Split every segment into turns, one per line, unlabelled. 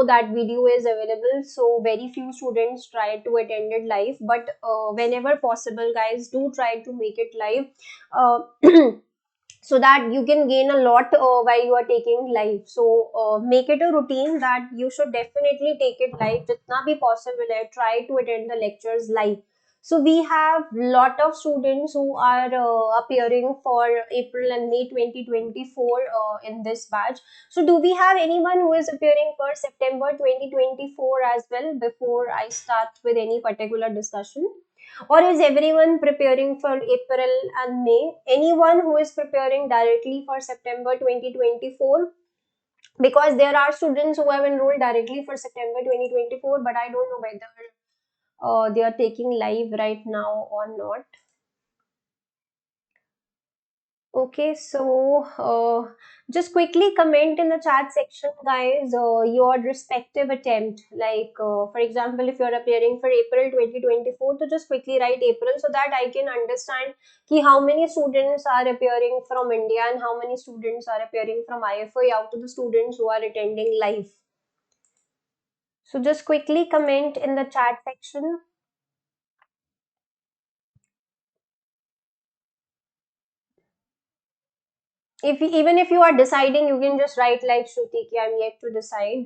know that video is available, so very few students try to attend it live, but whenever possible, guys, do try to make it live. So that you can gain a lot while you are taking live. So make it a routine that you should definitely take it live. Jitna bhi possible hai, try to attend the lectures live. So we have lot of students who are appearing for April and May 2024 in this batch. So do we have anyone who is appearing for September 2024 as well, before I start with any particular discussion? Or is everyone preparing for April and May? Anyone who is preparing directly for September 2024? Because there are students who have enrolled directly for September 2024, but I don't know whether they are taking live right now or not. Okay, so just quickly comment in the chat section, guys, your respective attempt. Like, for example, if you're appearing for April 2024, so just quickly write April so that I can understand ki how many students are appearing from India and how many students are appearing from IFI out of the students who are attending live. So just quickly comment in the chat section. If even if you are deciding, you can just write like Shruti ki I'm yet to decide.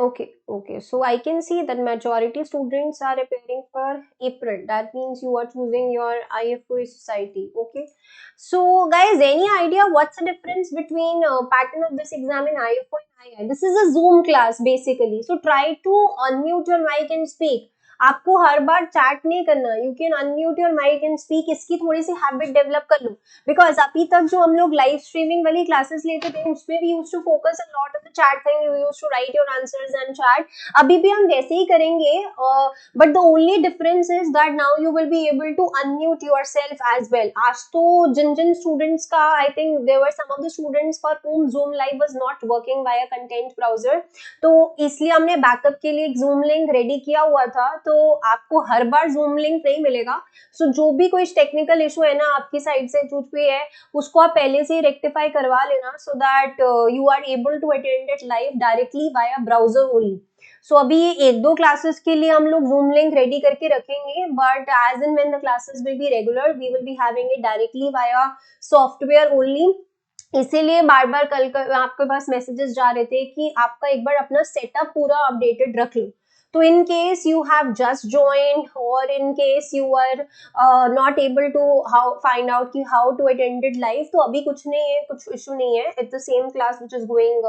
Okay, okay. So I can see that majority students are appearing for April. That means you are choosing your IFOA society. Okay. So guys, any idea what's the difference between pattern of this exam in IFO and II? This is a Zoom class basically. So try to unmute your mic and speak. आपको हर बार chat नहीं करना. You can unmute your mic and speak. इसकी थोड़ी सी habit develop कर लो. Because अभी तक जो हम लोग लाइव स्ट्रीमिंग वाली क्लासेस लेते थे उसमें भी use to focus a lot of the chat thing, you use to write your answers and chat. अभी भी हम वैसे ही करेंगे, but the only difference is that now you will be able to unmute yourself as well. आज तो जिन जिन स्टूडेंट्स का, I think there were some of the students for whom Zoom Live was not working via content browser, तो इसलिए हमने backup के लिए एक Zoom लिंक रेडी किया हुआ था. तो आपको हर बार Zoom लिंक नहीं मिलेगा. सो जो भी कोई टेक्निकल इशू है ना आपकी साइड से कुछ भी है, उसको आप पहले से ही रेक्टिफाई करवा लेना, so that you are able to attend it live directly via browser only. So अभी एक दो क्लासेस के लिए हम लोग जूम लिंक रेडी करके रखेंगे, but as and when the classes will be regular we will be having it directly via software only. इसीलिए बार बार कल आपके पास मैसेजेस जा रहे थे कि आपका एक बार अपना सेटअप पूरा अपडेटेड रख लो. तो in case you have just joined or in case you are not able to find out कि how to attend it live, तो अभी कुछ नहीं है, कुछ issue नहीं है. It's the same class which is going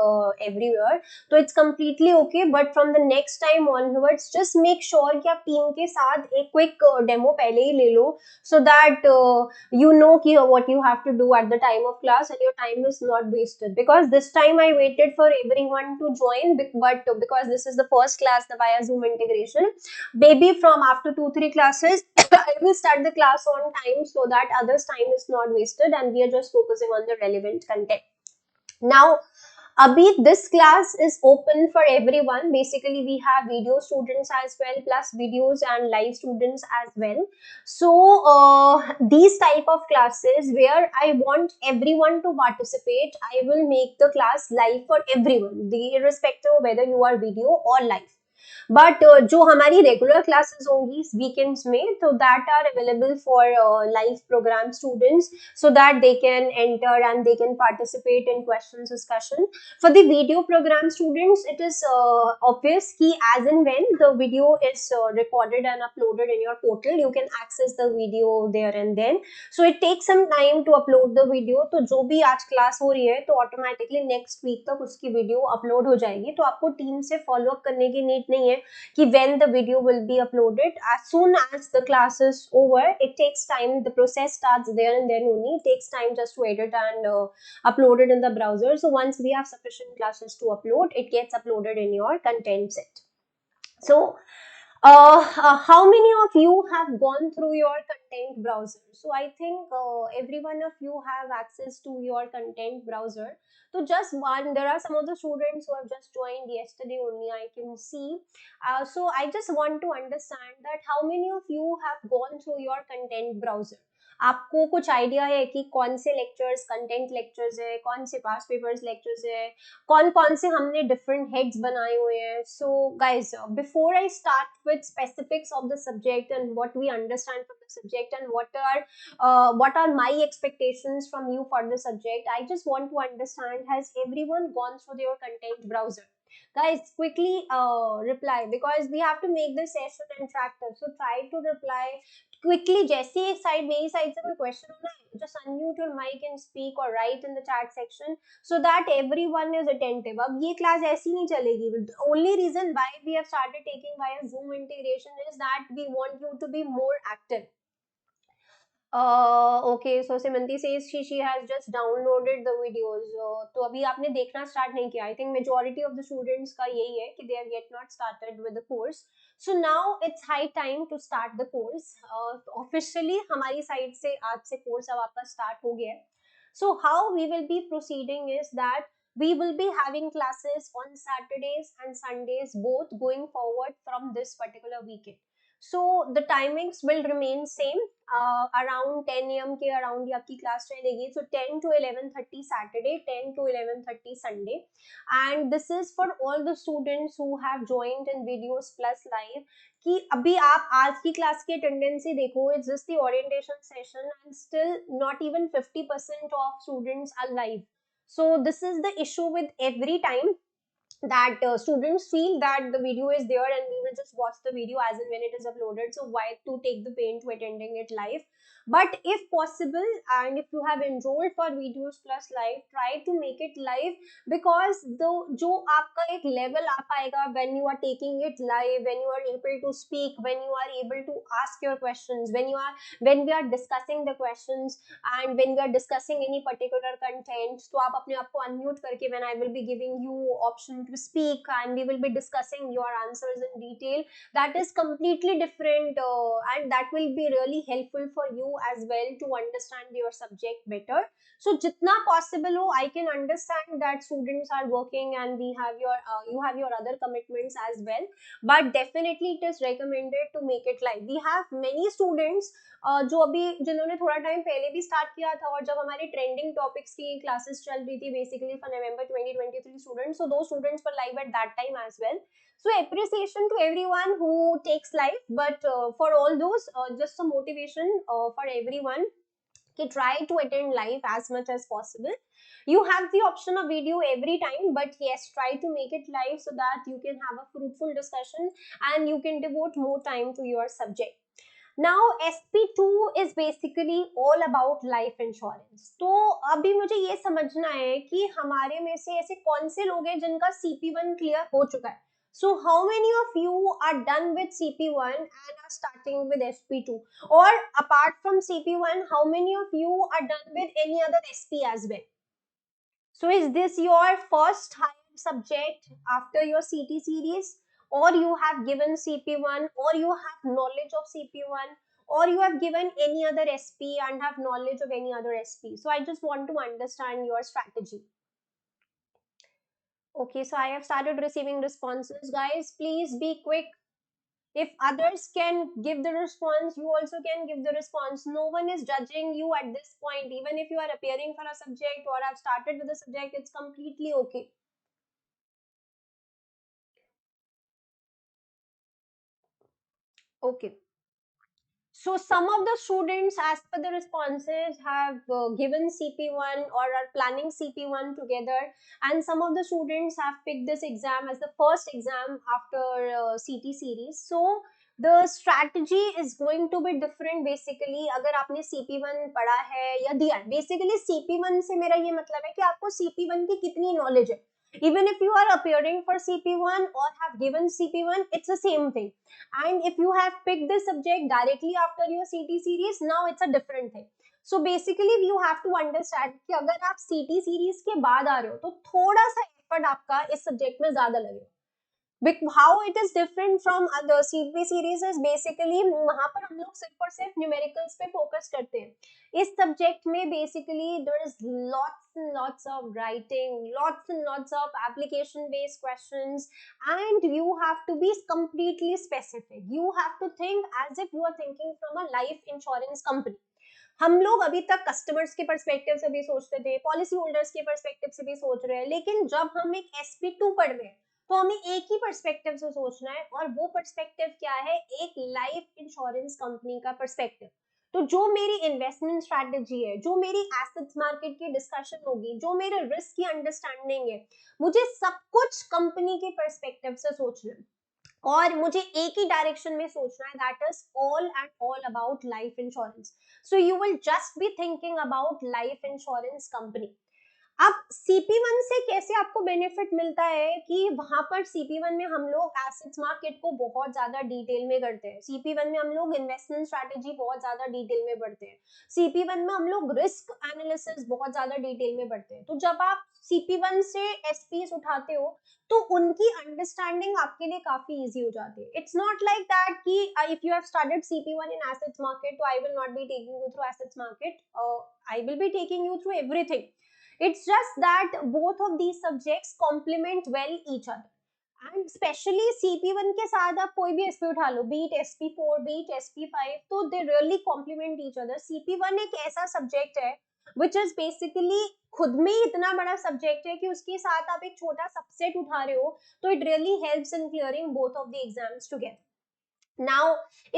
everywhere, तो it's completely okay. But from the next time onwards, just make sure कि आप टीम के साथ एक quick demo पहले ही ले लो, so that you know कि what you have to do at the time of class and your time is not wasted. Because this time I waited for everyone to join, but because this is the first class, the via Zoom integration, maybe from after 2-3 classes I will start the class on time so that others time is not wasted and we are just focusing on the relevant content. Now Abhi, this class is open for everyone. Basically, we have video students as well, plus videos and live students as well. So, these type of classes where I want everyone to participate, I will make the class live for everyone, irrespective of whether you are video or live. But जो हमारी regular classes होंगी weekends में, तो that are available for live program students, so that they can enter and they can participate in questions discussion. For the video program students, it is obvious ki as and when the video is recorded and uploaded in your portal, you can access the video there and then. So it takes some time to upload the video. तो जो भी आज class हो रही है तो automatically next week तक उसकी वीडियो अपलोड हो जाएगी. तो आपको टीम से फॉलो अप करने की नीड नहीं है कि when the video will be uploaded. As soon as the class is over, it takes time, the process starts there and then only. It takes time just to edit and upload it in the browser. So once we have sufficient classes to upload, it gets uploaded in your content set. So How many of you have gone through your content browser? So I think every one of you have access to your content browser. So just one, there are some of the students who have just joined yesterday only, I can see. So I just want to understand that how many of you have gone through your content browser? आपको कुछ idea है कि कौन से lectures content lectures है, कौन से पास papers lectures है, कौन कौन से हमने डिफरेंट हेड्स बनाए हुए हैं. So guys, before I start with specifics of the subject and what we understand from the subject and what are my expectations from you for the subject, I just want to understand, has everyone gone through their content browser? Guys, quickly reply, because we have to make this session interactive, so try to reply quickly. जैसे एक side, मेरी side से कोई question होना है, just unmute your mic and speak or write in the chat section so that everyone is attentive. अब ये class ऐसी नहीं चलेगी. Only reason why we have started taking via Zoom integration is that we want you to be more active. Okay, so Simanti says she has just downloaded the videos. तो अभी आपने देखना start नहीं किया. I think majority of the students का यही है कि they have yet not started with the course. So now it's high time to start the course. Officially हमारी साइड से आज से course अब आपका start हो गया है. So how we will be proceeding is that we will be having classes on Saturdays and Sundays both going forward from this particular weekend. So the timings will remain same. Around 10 a.m. के around ही आपकी class चलेगी. So 10 to 11:30 Saturday, 10 to 11:30 Sunday, and this is for all the students who have joined in Videos Plus Live. कि अभी आप आज की class की अटेंडेंसी देखो, it's just the orientation session and still not even 50% of students are live. So this is the issue with every time, that students feel that the video is there and we will just watch the video as and when it is uploaded, so why to take the pain to attending it live. But if possible, and if you have enrolled for Videos Plus Live, try to make it live, because the जो आपका एक level आ पाएगा when you are taking it live, when you are able to speak, when you are able to ask your questions, when we are discussing the questions and when we are discussing any particular content, तो आप अपने आप को unmute करके, when I will be giving you option to speak and we will be discussing your answers in detail, that is completely different, and that will be really helpful for you as well to understand your subject better. So jitna possible ho, I can understand that students are working and we have your you have your other commitments as well, but definitely it is recommended to make it live. We have many students जो अभी जिन्होंने थोड़ा time पहले भी start किया था, और जब हमारी ट्रेंडिंग टॉपिक्स की क्लासेस चल रही थी basically for November 2023 students, so दो students were live at that time as well. So appreciation to everyone who takes live, but for all those, just a motivation for everyone to try to attend live as much as possible. You have the option of video every time, but yes, try to make it live so that you can have a fruitful discussion and you can devote more time to your subject. Now SP2 is basically all about life insurance. तो अभी मुझे ये समझना है कि हमारे में से ऐसे कौन से लोग हैं जिनका CP1 क्लियर हो चुका है. So how many of you are done with CP1 and are starting with SP2? Or apart from CP1, how many of you are done with any other SP as well? So is this your first higher subject after your CT series, or you have given CP1, or you have knowledge of CP1, or you have given any other SP and have knowledge of any other SP? So I just want to understand your strategy. Okay, so I have started receiving responses. Guys, please be quick. If others can give the response, you also can give the response. No one is judging you at this point. Even if you are appearing for a subject or have started with a subject, it's completely okay. Okay. So some of the students, as per the responses, have given CP1 or are planning CP1 together, and some of the students have picked this exam as the first exam after CT series. So the strategy is going to be different basically. अगर आपने CP1 पढ़ा है या दिया है, basically CP1 से मेरा ये मतलब है कि आपको CP1 की कितनी knowledge है. Even if you are appearing for CP1 or have given CP1, it's the same thing. And if you have picked this subject directly after your CT series, now it's a different thing. So basically you have to understand कि अगर आप CT series के बाद आ रहे हो तो थोड़ा सा effort आपका इस subject में ज्यादा लगेगा. How it is different from other CP series is basically वहां पर हम लोग सिर्फ और सिर्फ न्यूमेरिकल्स पे फोकस करते हैं. इस सब्जेक्ट में basically there is lots and lots of writing, lots and lots of application based questions, and you have to be completely specific. You have to think as if you are thinking from a life insurance company. हम लोग अभी तक customers के perspective से भी सोचते थे, policy holders के पर्सपेक्टिव से भी सोच रहे हैं, लेकिन जब हम एक SP2 पढ़ रहे हैं तो हमें एक ही पर्सपेक्टिव से सोचना है, और वो पर्सपेक्टिव क्या है? एक लाइफ इंश्योरेंस कंपनी का पर्सपेक्टिव. तो जो मेरी इन्वेस्टमेंट स्ट्रैटेजी है, जो मेरी एसेट्स मार्केट की डिस्कशन होगी, जो मेरे रिस्क की अंडरस्टैंडिंग है, मुझे सब कुछ कंपनी के पर्सपेक्टिव से सोचना है, और मुझे एक ही डायरेक्शन में सोचना है, that is all and all about life insurance. So you will just be thinking about life insurance company. अब CP1 से कैसे आपको बेनिफिट मिलता है कि वहां पर CP1 में हम लोग एसेट्स मार्केट को बहुत ज्यादा डिटेल में करते हैं. CP1 में हम लोग इन्वेस्टमेंट स्ट्रैटेजी बहुत ज्यादा डिटेल में पढ़ते हैं. CP1 में हम लोग रिस्क एनालिसिस बहुत ज्यादा डिटेल में पढ़ते हैं. तो जब आप CP1 से SPs उठाते हो तो उनकी अंडरस्टैंडिंग आपके लिए काफी इजी हो जाती है. इट्स नॉट लाइक दैट कि if you have studied CP1 in assets market, तो I will not be taking you through assets market, I will be taking you through everything. It's just that both of these subjects complement well each other. And specially CP1 के साथ आप कोई भी SP उठा लो, beat SP4, beat SP5, तो they really complement each other. CP1 एक ऐसा subject है विच इज बेसिकली खुद में ही इतना बड़ा सब्जेक्ट है कि उसके साथ आप एक छोटा सबसेट उठा रहे हो, तो it really helps in clearing both of the exams together. Now,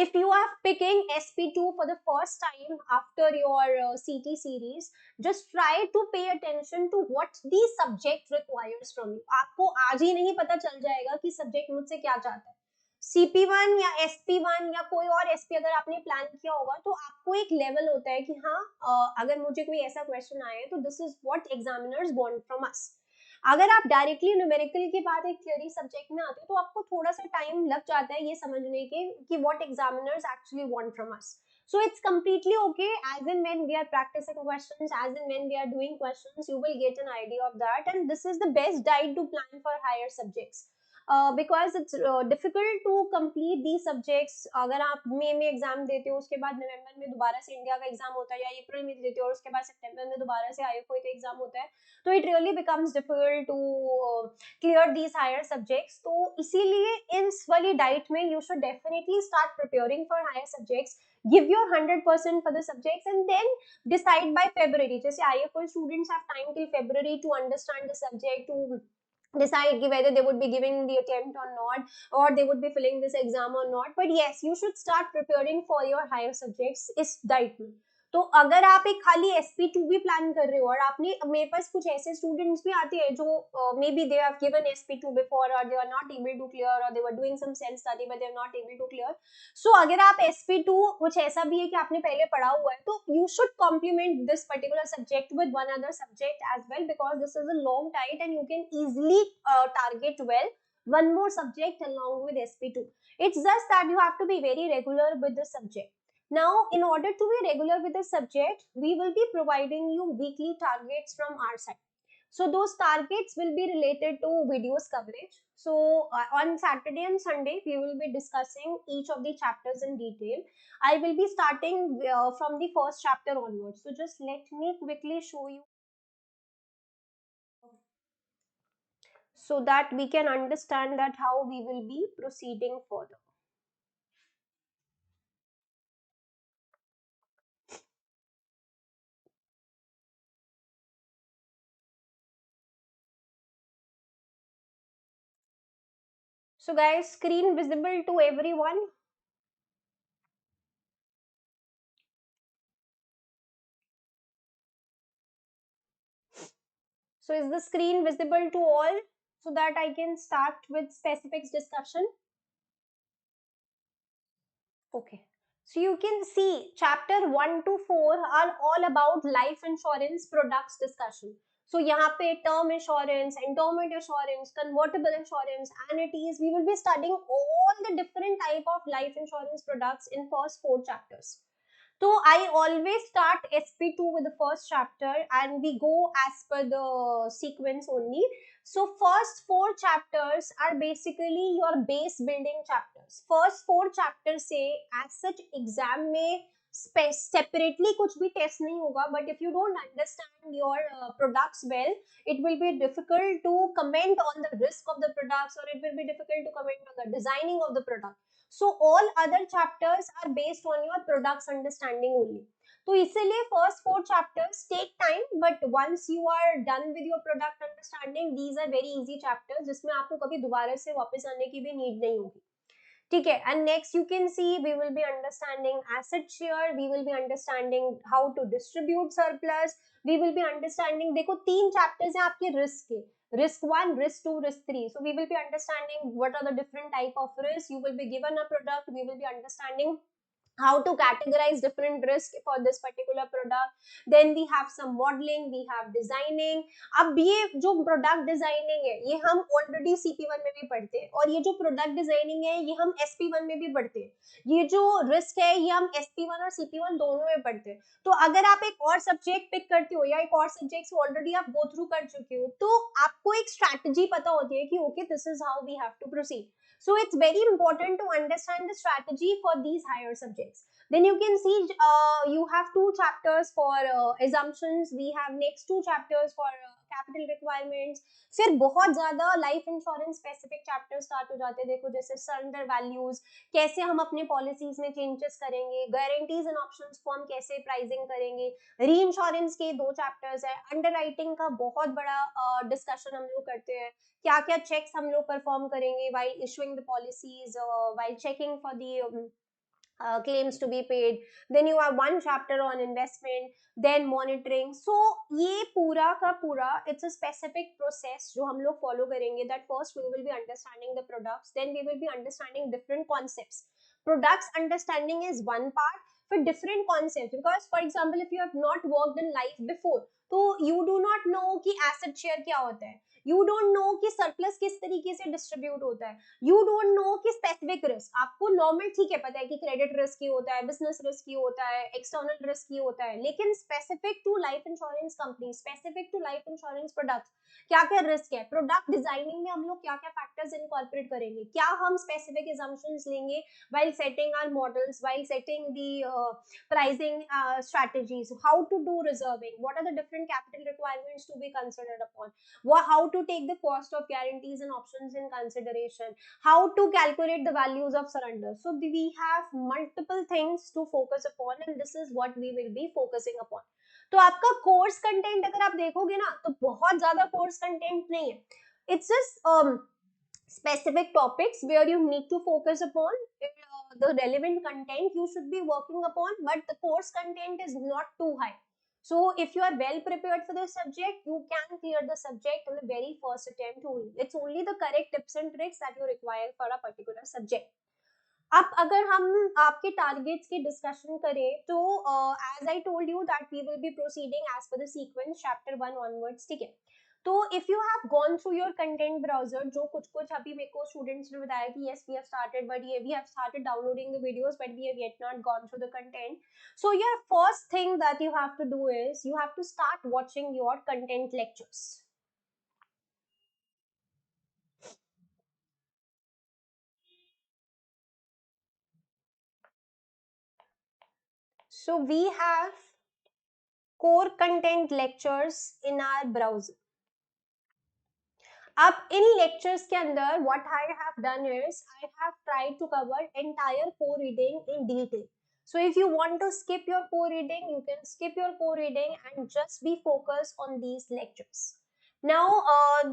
if you are picking SP2 for the first time after your CT series, just try to pay attention to what the subject requires from you. आपको आज ही नहीं पता चल जाएगा कि subject मुझसे क्या चाहता है. CP1 या SP1 या कोई और SP अगर आपने प्लान किया होगा, तो आपको एक लेवल होता है कि हाँ, अगर मुझे कोई ऐसा क्वेश्चन आए तो this is what examiners want from us. अगर आप डायरेक्टली न्यूमेरिकल के बाद एक थ्योरी सब्जेक्ट में आते हो तो आपको थोड़ा सा टाइम लग जाता है ये समझने के कि what examiners actually want from us. So it's completely okay. As in when we are practicing questions, as in when we are doing questions, you will get an idea of that. And this is the best guide to plan for higher subjects. Because it's difficult to complete these subjects. अगर आप मई में exam देते हो, उसके बाद नवंबर में दोबारा से इंडिया का एग्जाम होता है, या अप्रैल में देते हो और उसके बाद सितंबर में दोबारा से IFOI का एग्जाम होता है, तो it really becomes difficult to clear these higher subjects. तो इसीलिए इस वाली डाइट में you should definitely start preparing for higher subjects. Give your 100% for the subjects and then decide by February. जैसे IFOI students have time till February to understand the subject, to decide whether they would be giving the attempt or not, or they would be filling this exam or not. But yes, you should start preparing for your higher subjects इस diet में. तो अगर आप एक खाली SP2 भी plan कर रहे हो, और आपने, मेरे पास कुछ ऐसे स्टूडेंट्स भी आते हैं जो may be they have given SP2 before और they are not able to clear, और they were doing some self study but they are not able to clear. So अगर आप SP2 कुछ ऐसा भी है कि आपने पहले पढ़ा हुआ है, तो you should complement this particular subject with one other subject as well, because this is a long tight and you can easily target well one more subject along with SP2. It's just that you have to be very regular with the subject. Now, in order to be regular with the subject, we will be providing you weekly targets from our side. So those targets will be related to videos coverage. So on Saturday and Sunday, we will be discussing each of the chapters in detail. I will be starting from the first chapter onwards. So just let me quickly show you so that we can understand that how we will be proceeding further. So guys, screen visible to everyone? So is the screen visible to all so that I can start with specifics discussion? Okay. So you can see chapter 1 to 4 are all about life insurance products discussion. So यहाँ पे term insurance, endowment insurance, convertible insurance, annuities, we will be studying all the different type of life insurance products in first 4 chapters. So I always start SP2 with the first chapter and we go as per the sequence only. So first four chapters are basically your base building chapters. First four chapters say as such exam में separately कुछ भी test नहीं होगा, but if you don't understand your products well, it will be difficult to comment on the risk of the products, or it will be difficult to comment on the designing of the product. So all other chapters are based on your products understanding only. तो इसीलिए first four chapters take time, but once you are done with your product understanding, these are very easy chapters जिसमें आपको कभी दोबारा से वापस आने की भी नीड नहीं होगी. ठीक है. And next you can see we will be understanding asset share, we will be understanding how to distribute surplus, we will be understanding, देखो तीन chapters हैं आपके risk के, risk 1, risk 2, risk 3. So we will be understanding what are the different type of risks. You will be given a product, we will be understanding how to categorize different risk for this particular product. Then we have some modeling, we have designing. अब ये जो product designing है ये हम already CP1 में भी पढ़ते हैं, और ये जो product designing है ये हम SP1 में भी पढ़ते हैं. ये जो risk है ये हम SP1 और CP1 दोनों में पढ़ते हैं. तो अगर आप एक और सब्जेक्ट पिक करते हो या एक और सब्जेक्ट ऑलरेडी आप गो थ्रू कर चुके हो, तो आपको एक स्ट्रैटेजी पता होती है कि okay this is how we have to proceed. So it's very important to understand the strategy for these higher subjects. Then you can see you have two chapters for assumptions. We have next two chapters for capital requirements. फिर बहुत ज्यादा life insurance specific chapter start हो जाते हैं. देखो जैसे surrender values, कैसे हम अपने पॉलिसीज में चेंजेस करेंगे, गारंटीज एंड ऑप्शंस को हम कैसे प्राइसिंग करेंगे. री इंश्योरेंस के दो चैप्टर्स है. अंडरराइटिंग का बहुत बड़ा डिस्कशन हम लोग करते हैं. क्या क्या चेक्स हम लोग परफॉर्म करेंगे while issuing the policies, while checking for the claims to be paid. Then you have one chapter on investment, then monitoring. So ये पूरा का पूरा it's a specific process जो हम लोग follow करेंगे. That first we will be understanding the products, then we will be understanding different concepts. Products understanding is one part. For different concepts, because for example if you have not worked in life before, तो you do not know कि asset share क्या होता है, you don't know कि surplus किस तरीके से distribute होता है, you don't know कि specific risk. आपको normal ठीक है पता है कि credit risk ही होता है, business risk ही होता है, external risk ही होता है, लेकिन specific to life insurance company, specific to life insurance products क्या क्या रिस्क है. प्रोडक्ट डिजाइनिंग में हम लोग क्या क्या फैक्टर्स इनकॉर्पोरेट करेंगे, क्या हम स्पेसिफिक assumptions लेंगे while setting our models, while setting the pricing strategies, how to do reserving, what are the different capital requirements to be considered upon, how to take the cost of guarantees and options in consideration, how to calculate the values of surrender. So we have multiple things to focus upon, and this is what we will be focusing upon. तो आपका course content अगर आप देखोगे ना तो बहुत ज्यादा course content नहीं है. It's just specific topics where you need to focus upon the relevant content you should be working upon, but the course content is not too high. So if you are well prepared for the subject, you can clear the subject in the very first attempt only. It's only the correct tips and tricks that you require for a particular subject. अब अगर हम आपके targets की discussion करें तो as I told you that we will be proceeding as per the sequence chapter 1 onwards. ठीक है. तो if you have gone through your content browser, जो कुछ कुछ अभी मेरे को स्टूडेंट्स ने बताया कि yes we have started, but ये we have started downloading the videos but we have yet not gone through the content. So your first thing that you have to do is you have to start watching your content lectures. So we have core content lectures in our browser. अब इन lectures के अंदर what I have done is I have tried to cover entire core reading in detail. So if you want to skip your core reading, you can skip your core reading and just be focused on these lectures. Now,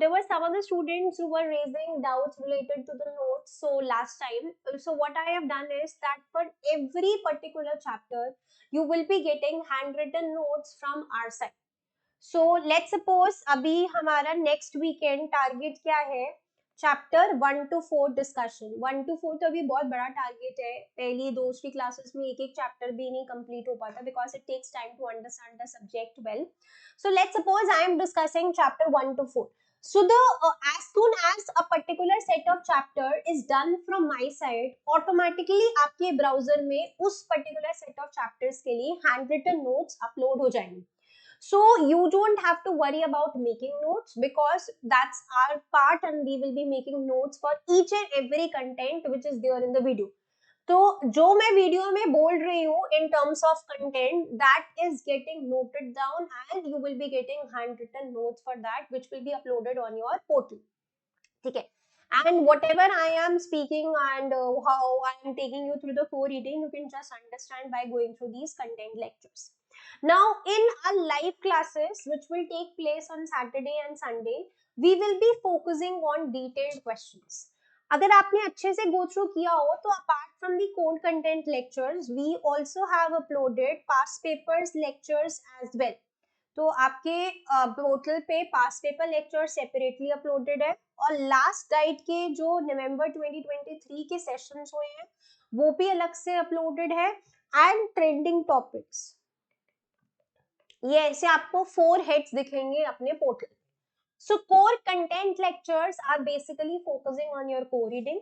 there were some of the students who were raising doubts related to the notes. So last time, so what I have done is that for every particular chapter, you will be getting handwritten notes from our side. So let's suppose अभी हमारा next weekend target क्या है, chapter 1 to 4 discussion. 1 to 4 तो अभी बहुत बड़ा target है. पहली दूसरी क्लासेस में एक एक चैप्टर भी नहीं कंप्लीट हो पाता because it takes time to understand the subject well. So let's suppose I am discussing chapter 1 to 4. So the as soon as a particular set of chapter is done from my side, automatically आपके browser में उस particular set of chapters के लिए handwritten notes upload हो जाएंगे. So you don't have to worry about making notes because that's our part and we will be making notes for each and every content which is there in the video. तो जो मैं video में बोल रही हूँ in terms of content that is getting noted down and you will be getting handwritten notes for that which will be uploaded on your portal. ठीक है. And whatever I am speaking and how I am taking you through the co-reading, you can just understand by going through these content lectures. Now, in our live classes, which will take place on Saturday and Sunday, we will be focusing on detailed questions. अगर आपने अच्छे से go through किया हो तो apart from the core content lectures, we also have uploaded past papers lectures as well. तो आपके portal पे पास पेपर लेक्चर सेपरेटली अपलोडेड है और लास्ट गाइड के जो नवंबर 2023 के सेशंस हुए हैं वो भी अलग से अपलोडेड है एंड ट्रेंडिंग टॉपिक्स. ये ऐसे आपको 4 हेड्स दिखेंगे अपने portal. So core content lectures are basically focusing on your core reading.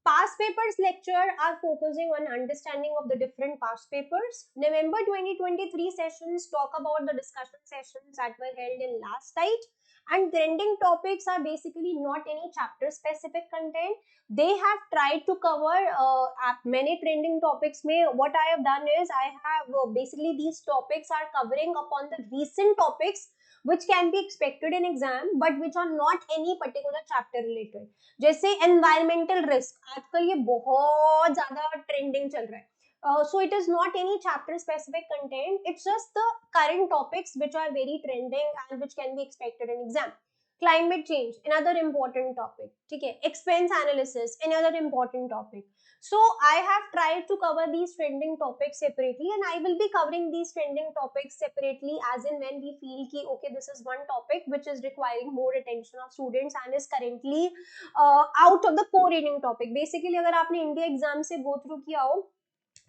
Past papers lecture are focusing on understanding of the different past papers. November 2023 sessions talk about the discussion sessions that were held in last night. And trending topics are basically not any chapter specific content. They have tried to cover many trending topics. What I have done is I have basically these topics are covering upon the recent topics which can be expected in exam but which are not any particular chapter related. जैसे environmental risk आजकल ये बहुत ज्यादा trending चल रहा है. So it is not any chapter specific content, it's just the current topics which are very trending and which can be expected in exam. Climate change, another important topic. ठीक है. Expense analysis, another important topic. So I have tried to cover these trending topics separately and I will be covering these trending topics separately as in when we feel ki okay this is one topic which is requiring more attention of students and is currently out of the core reading topic. Basically अगर आपने India exam से go through किया हो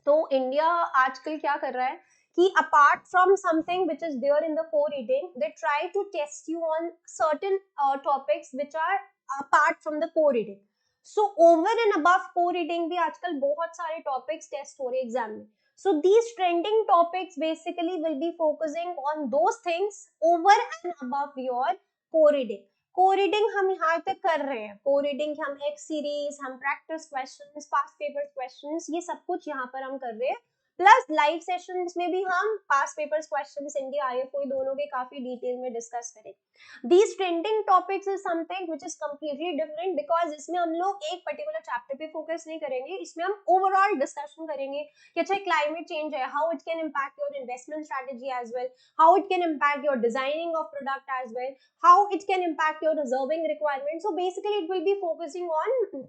तो India आजकल क्या कर रहा है कि apart from something which is there in the core reading, they try to test you on certain topics which are apart from the core reading. So over and above core reading भी आजकल बहुत सारे topics test हो रहे exam में. So these trending topics basically will be focusing on those things over and above your core reading. core reading हम यहाँ तक कर रहे हैं. core reading हम X series, हम practice questions, past paper questions, ये सब कुछ यहाँ पर हम कर रहे हैं. प्लस लाइव सेशंस में भी हम पास पेपर्स क्वेश्चंस इंडिया आईएफओ दोनों के काफी डिटेल में डिस्कस करेंगे. These trending topics is something which is completely different because इसमें हम लोग एक पर्टिकुलर चैप्टर पे फोकस नहीं करेंगे. इसमें हम ओवरऑल डिस्कशन करेंगे कि अच्छा क्लाइमेट चेंज है, how it can impact your investment strategy as well, how it can impact your designing of product as well, how it can impact your reserving requirement. So basically it will be focusing on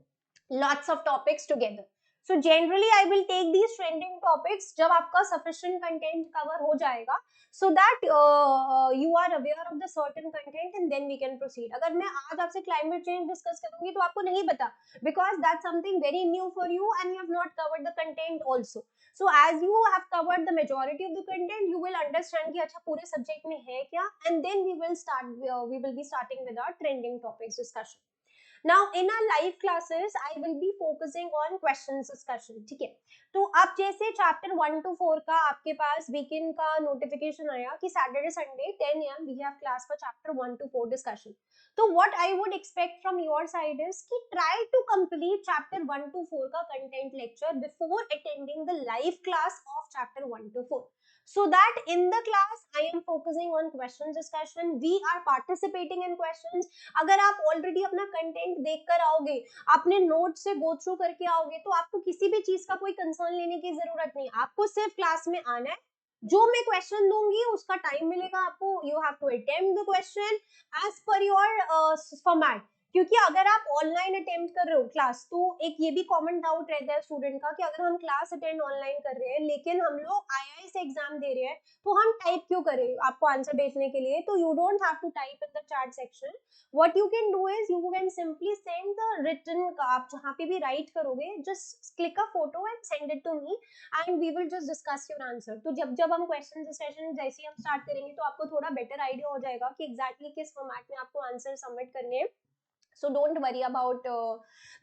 lots of topics together. So generally I will take these trending topics जब आपका sufficient content cover हो जाएगा so that you are aware of the certain content and then we can proceed. अगर मैं आज आपसे climate change discuss करूंगी तो आपको नहीं पता because that's something very new for you and you have not covered the content also. So as you have covered the majority of the content, you will understand कि अच्छा पूरे subject में है क्या and then we will be starting with our trending topics discussion. Now in our live classes I will be focusing on questions discussion. ठीक है. तो अब जैसे चैप्टर 1 to 4 का आपके पास वीकेंड का नोटिफिकेशन आया कि Saturday Sunday 10 AM we have class for chapter 1 to 4 discussion. तो what I would expect from your side is कि try to complete chapter 1 to 4 का content lecture before attending the live class of chapter 1 to 4. So that in the class I am focusing on questions discussion. We are participating in questions. अगर आप already अपना content देखकर आओगे, अपने note से go through करके आओगे तो आपको किसी भी चीज का कोई कंसर्न लेने की जरूरत नहीं. आपको सिर्फ क्लास में आना है, जो मैं क्वेश्चन दूंगी उसका टाइम मिलेगा आपको. You have to attempt the question as per your format. क्योंकि अगर आप ऑनलाइन अटेम्प्ट कर रहे हो क्लास, तो एक ये भी कॉमन डाउट रहता है स्टूडेंट का कि अगर हम क्लास अटेंड ऑनलाइन कर रहे हैं लेकिन हम लोग आई से एग्जाम दे रहे हैं, तो हम टाइप क्यों करें आपको आंसर भेजने के लिए? तो you don't have to type in the chat section. What you can do is you can simply send the written, आप जहाँ पे भी राइट करोगे just click a photo and send it to me and we will just discuss your answer. तो जब जब हम question session जैसे ही हम स्टार्ट करेंगे तो आपको थोड़ा बेटर आइडिया हो जाएगा कि एग्जैक्टली किस फॉर्मेट में आपको आंसर सबमिट करने हैं. So don't worry about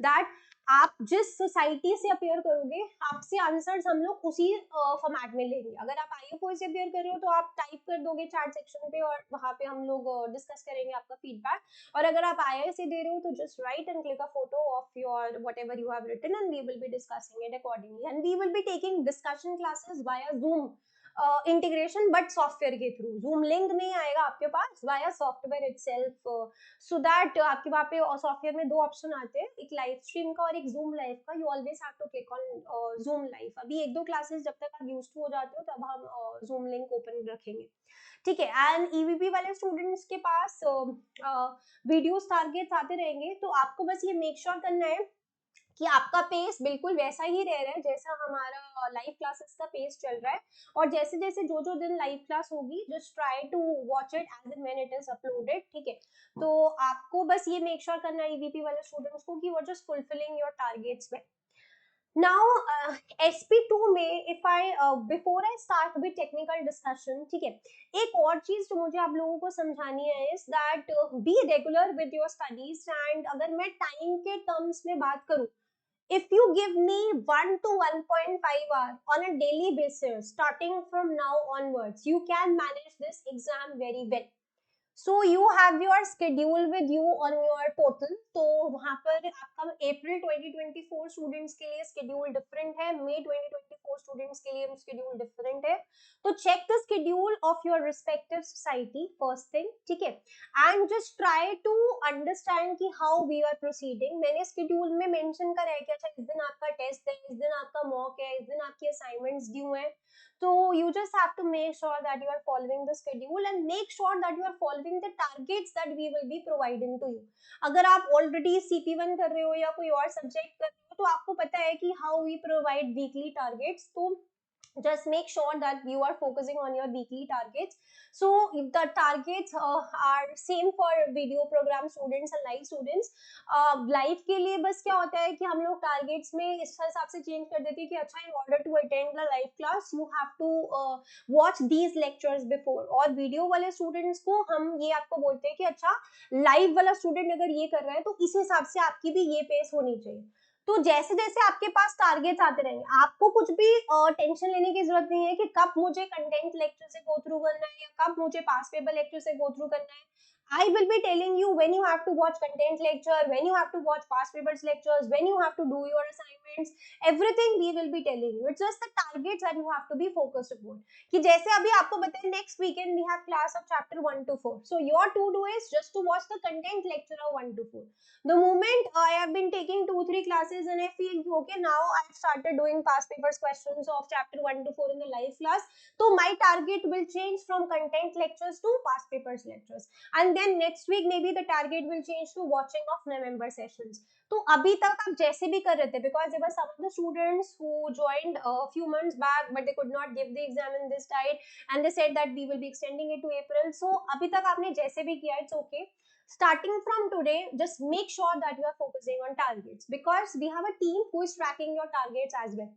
that. आप जिस सोसाइटी से अपेयर करोगे आपसे आंसर्स हम लोग उसी फॉर्मेट में लेंगे. अगर आप आईएफओ से अपेयर कर रहे हो तो आप टाइप कर दोगे चैट सेक्शन पे और वहां पे हम लोग डिस्कस करेंगे आपका फीडबैक. और अगर आप आई से दे रहे हो तो just write and click a photo of your whatever you have written and we will be discussing it accordingly and we will be taking discussion classes via Zoom integration but software के थ्रू. Zoom link नहीं आएगा आपके पास, via software itself. So that आपके वहाँ पे software में दो ऑप्शन आते हैं, एक लाइव स्ट्रीम का और एक जूम लाइव का. You always have to click on Zoom live. अभी एक दो क्लासेस जब तक आप यूज टू हो जाते हो तब हम जूम लिंक ओपन रखेंगे. ठीक है. एंड ईवीपी वाले स्टूडेंट्स के पास वीडियोस टारगेट्स आते रहेंगे, तो आपको बस ये मेक श्योर करना है कि आपका पेस बिल्कुल वैसा ही रह रहा है जैसा हमारा लाइव क्लासेस का पेस चल रहा है. और जैसे जैसे जो जो दिन लाइव क्लास होगी just try to watch it as and when it is uploaded. ठीक है. तो आपको बस ये मेक श्योर करना है ईवीपी वाले स्टूडेंट्स को कि वो जस्ट फुलफिलिंग योर टारगेट्स में. नाउ SP2 में if I before I start with technical discussion, ठीक है, एक और चीज जो मुझे आप लोगों को समझानी है is that be regular with your studies. And अगर मैं टाइम के टर्म्स में बात करूं, if you give me 1 to 1.5 hour on a daily basis starting from now onwards, you can manage this exam very well. So you have your schedule with you on your portal. तो वहां पर आपका अप्रैल 2024 students के लिए schedule different है, मई 2024 students के लिए schedule different है. तो check the schedule of your respective society first thing. ठीक है. And just try to understand कि हाउ वी आर प्रोसीडिंग. मैंने स्केड्यूल में मेंशन करा है कि अच्छा इस दिन आपका टेस्ट है, इस दिन आपका मॉक है, इस दिन आपके असाइनमेंट्स ड्यू है. So you just have to make sure that you are following the schedule and make sure that you are following the targets that we will be providing to you. अगर आप already CP1 कर रहे हो या कोई और subject कर रहे हो तो आपको पता है कि how we provide weekly targets. तो just make sure that you are focusing on your weekly targets. So the targets are same for video program students and live students. Live के लिए बस क्या होता है कि हम लोग टारगेट्स में इस हिसाब से चेंज कर देते हैं कि अच्छा in order to attend the live class you have to watch these lectures before. और वीडियो वाले स्टूडेंट्स को हम ये आपको बोलते हैं कि अच्छा लाइव वाला स्टूडेंट अगर ये कर रहा है तो इस हिसाब से आपकी भी ये पेस होनी चाहिए. तो जैसे जैसे आपके पास टारगेट्स आते रहेंगे आपको कुछ भी टेंशन लेने की जरूरत नहीं है कि कब मुझे कंटेंट लेक्चर से गो थ्रू करना है या कब मुझे पास पेपर लेक्चर से गो थ्रू करना है. I will be telling you when you have to watch content lecture, when you have to watch past papers lectures, when you have to do your assignments, everything we will be telling you. It's just the targets that you have to be focused upon. कि जैसे अभी आपको बताएं next weekend we have class of chapter 1 to 4. So your to do is just to watch the content lecture of 1 to 4. The moment I have been taking 2-3 classes and I feel okay now I have started doing past papers questions of chapter 1 to 4 in the live class. So my target will change from content lectures to past papers lectures. And then next week maybe the target will change to watching of November sessions. तो अभी तक आप जैसे भी कर रहे थे because there were some of the students who joined a few months back but they could not give the exam in this time and they said that we will be extending it to April. So अभी तक आपने जैसे भी किया it's okay. Starting from today, just make sure that you are focusing on targets because we have a team who is tracking your targets as well.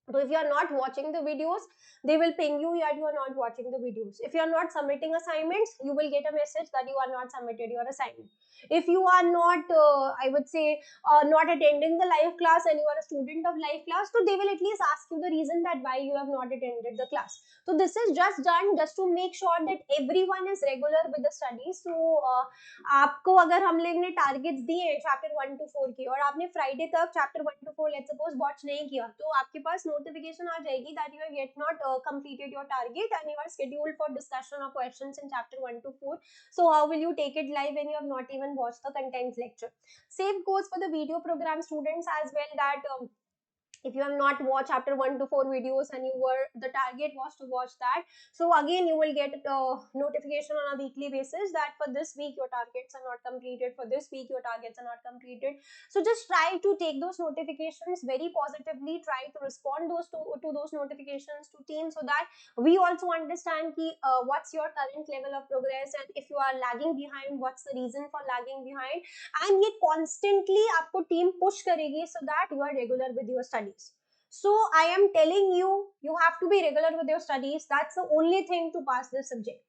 So if you are not watching the videos, they will ping you that you are not watching the videos. If you are not submitting assignments, you will get a message that you are not submitted your assignment. If you are not, I would say, not attending the live class and you are a student of live class, so they will at least ask you the reason that why you have not attended the class. So this is just done just to make sure that everyone is regular with the studies. So आपको अगर हम लोग ने targets दिए हैं chapter 1 to 4 की और आपने फ्राइडे तक chapter 1 to 4 let's suppose watch नहीं किया तो आपके पास नोटिफिकेशन आ जाएगी that you have yet not completed your target and you are scheduled for discussion of questions in chapter 1 to 4. So how will you take it live when you have not even watched the content lecture? Same goes for the video program students as well that if you have not watched chapter 1 to 4 videos and you were the target was to watch that, so again you will get a notification on a weekly basis that for this week your targets are not completed, for this week your targets are not completed. So just try to take those notifications very positively, try to respond to those notifications to team, so that we also understand ki, what's your current level of progress, and if you are lagging behind, what's the reason for lagging behind. And ये constantly आपको team push करेगी so that you are regular with your studies. So I am telling you, you have to be regular with your studies. That's the only thing to pass this subject.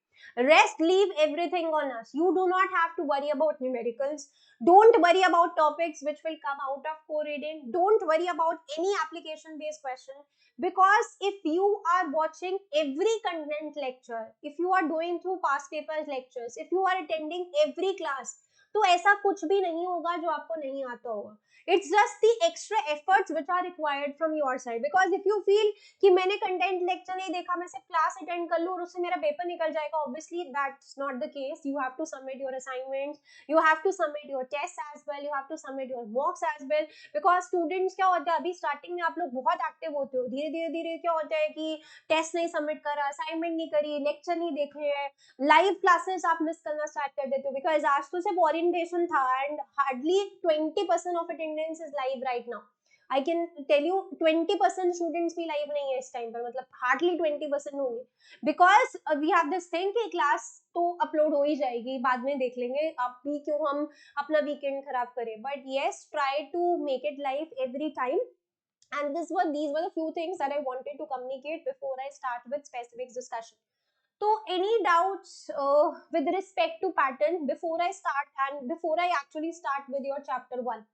Rest, leave everything on us. You do not have to worry about numericals. Don't worry about topics which will come out of core reading. Don't worry about any application based question, because if you are watching every content lecture, if you are doing through past papers lectures, if you are attending every class, तो ऐसा कुछ भी नहीं होगा जो आपको नहीं आता होगा. It's just the extra efforts which are required from your side. Because if you feel कि मैंने कंटेंट लेक्चर नहीं देखा, मैं सिर्फ क्लास अटेंड कर लूँ और उससे मेरा पेपर निकल जाएगा, obviously that's not the case. You have to submit your assignments, you have to submit your test as well, you have to submit your mocks as well. Because students क्या होता है, अभी स्टार्टिंग में आप लोग बहुत एक्टिव होते हो, धीरे धीरे धीरे क्या होता है कि टेस्ट नहीं सबमिट करा, असाइनमेंट नहीं करी, लेक्चर नहीं देखे हैं, लाइव क्लासेस आप मिस करना स्टार्ट कर देते हो. बिकॉज आज तो सिर्फ ओरिएंटेशन था and hardly 20% of attendance is live right now. I can tell you 20% students भी लाइव नहीं है इस टाइम पर, मतलब हार्डली 20% होंगे. Because we have this thing कि क्लास तो अपलोड हो ही जाएगी, बाद में देख लेंगे, अब भी क्यों हम अपना वीकेंड खराब करें. But yes, try to make it live every time. And these were the few things that I wanted to communicate before I start with specific discussion. So any doubts with respect to pattern before I start, and before I actually start with your chapter 1?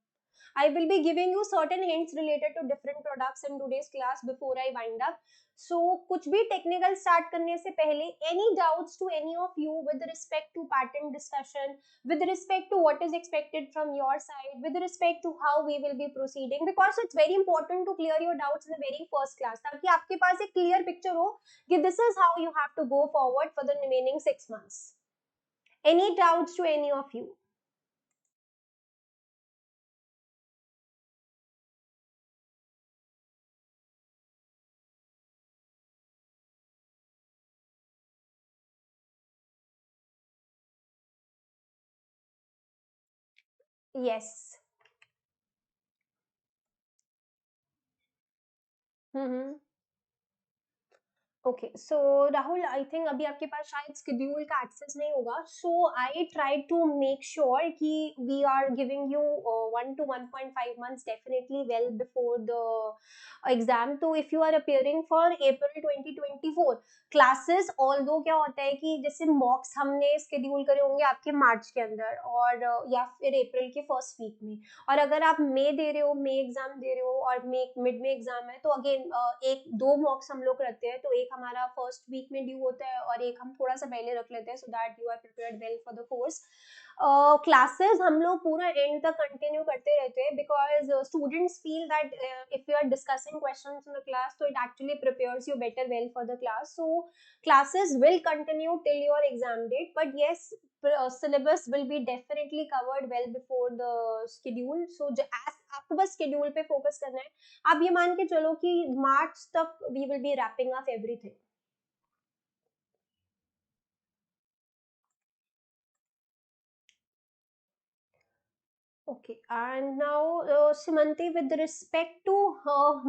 I will be giving you certain hints related to different products in today's class before I wind up. So कुछ भी technical start करने से पहले, any doubts to any of you with respect to pattern discussion, with respect to what is expected from your side, with respect to how we will be proceeding, because it's very important to clear your doubts in the very first class, ताकि आपके पास एक clear picture हो कि this is how you have to go forward for the remaining 6 months. Any doubts to any of you? Yes. Mm-hmm. Okay, so Rahul, I think अभी आपके पास शायद schedule का एक्सेस नहीं होगा. So I try to make sure कि we are giving you 1 to 1.5 months definitely well before the exam. तो if you are appearing for April 2024 classes, although क्या होता है कि जैसे मॉक्स हमने स्केड्यूल करे होंगे आपके मार्च के अंदर और या फिर अप्रैल के फर्स्ट वीक में, और अगर आप मई दे रहे हो, मई एग्जाम दे रहे हो और मई मिड में एग्जाम है, तो अगेन एक दो मॉक्स हम लोग रखते हैं. तो एक हमारा फर्स्ट वीक में ड्यू होता है और एक हम थोड़ा सा पहले रख लेते हैं, so that you are prepared well for the course. Classes हम लोग पूरा एंड तक कंटिन्यू करते रहते हैं, because students feel that if you are discussing questions in the class, तो it actually prepares you better well for the class. So classes will continue till your exam date, but yes, syllabus will be definitely covered well before the schedule. So as आपको बस schedule पे focus करना है. आप ये मान के चलो कि मार्च तक we will be wrapping up everything. Okay, and now Simanti, with respect to